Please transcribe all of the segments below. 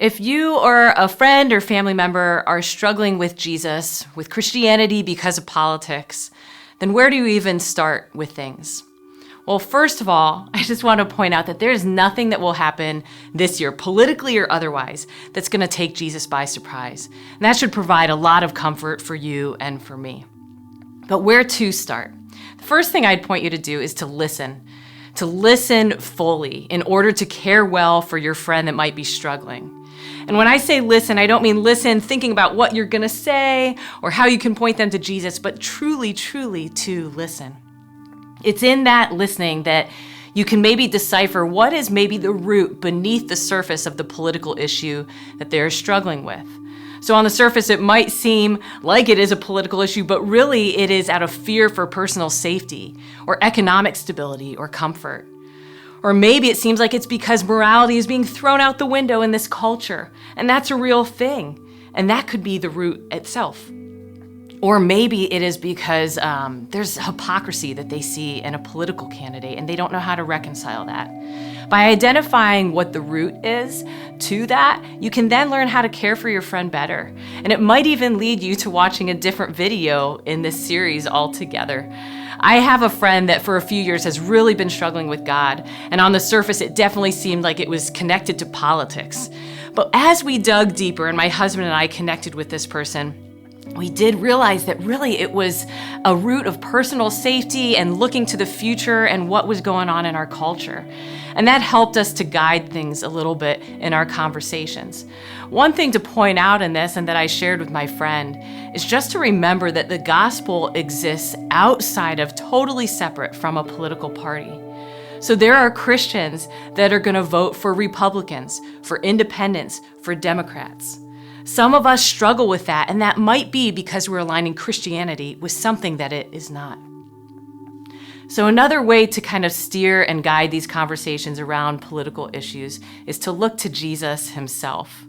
If you or a friend or family member are struggling with Jesus, with Christianity because of politics, then where do you even start with things? Well, first of all, I just want to point out that there's nothing that will happen this year, politically or otherwise, that's going to take Jesus by surprise. And that should provide a lot of comfort for you and for me. But where to start? The first thing I'd point you to do is to listen fully in order to care well for your friend that might be struggling. And when I say listen, I don't mean listen thinking about what you're going to say or how you can point them to Jesus, but truly to listen. It's in that listening that you can maybe decipher what is maybe the root beneath the surface of the political issue that they're struggling with. So on the surface, it might seem like it is a political issue, but really it is out of fear for personal safety or economic stability or comfort. Or maybe it seems like it's because morality is being thrown out the window in this culture, and that's a real thing, and that could be the root itself. Or maybe it is because there's hypocrisy that they see in a political candidate, and they don't know how to reconcile that. By identifying what the root is to that, you can then learn how to care for your friend better. And it might even lead you to watching a different video in this series altogether. I have a friend that for a few years has really been struggling with God, and on the surface it definitely seemed like it was connected to politics. But as we dug deeper and my husband and I connected with this person, we did realize that really it was a root of personal safety and looking to the future and what was going on in our culture. And that helped us to guide things a little bit in our conversations. One thing to point out in this, and that I shared with my friend, is just to remember that the gospel exists outside of, totally separate from a political party. So there are Christians that are going to vote for Republicans, for independents, for Democrats. Some of us struggle with that, and that might be because we're aligning Christianity with something that it is not. So another way to kind of steer and guide these conversations around political issues is to look to Jesus himself.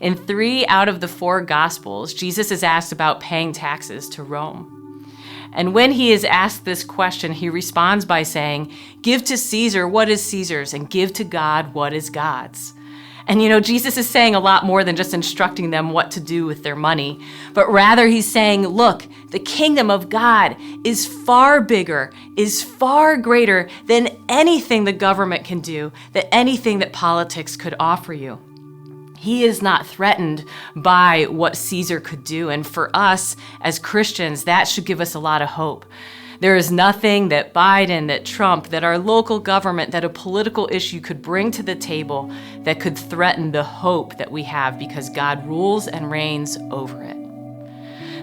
In 3 out of the 4 Gospels, Jesus is asked about paying taxes to Rome. And when he is asked this question, he responds by saying, "Give to Caesar what is Caesar's, and give to God what is God's." And Jesus is saying a lot more than just instructing them what to do with their money, but rather he's saying, look, the kingdom of God is far bigger, is far greater than anything the government can do, than anything that politics could offer you. He is not threatened by what Caesar could do. And for us as Christians, that should give us a lot of hope. There is nothing that Biden, that Trump, that our local government, that a political issue could bring to the table that could threaten the hope that we have because God rules and reigns over it.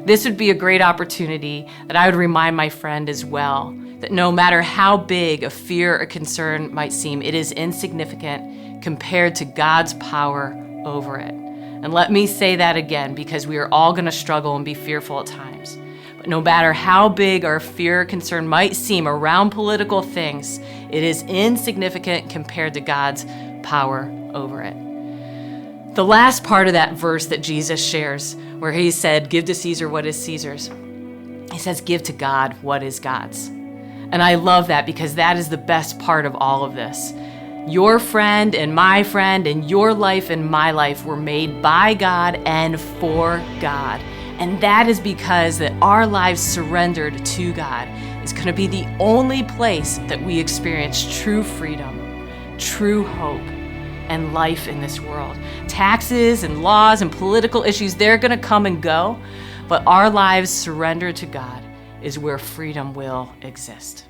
This would be a great opportunity that I would remind my friend as well, that no matter how big a fear or concern might seem, it is insignificant compared to God's power over it. And let me say that again, because we are all going to struggle and be fearful at times. But no matter how big our fear or concern might seem around political things, it is insignificant compared to God's power over it. The last part of that verse that Jesus shares, where he said, "Give to Caesar what is Caesar's," he says, "Give to God what is God's." And I love that because that is the best part of all of this. Your friend and your life and my life were made by God and for God. And that is because that our lives surrendered to God is going to be the only place that we experience true freedom, true hope, and life in this world. Taxes and laws and political issues, they're going to come and go, but our lives surrendered to God is where freedom will exist.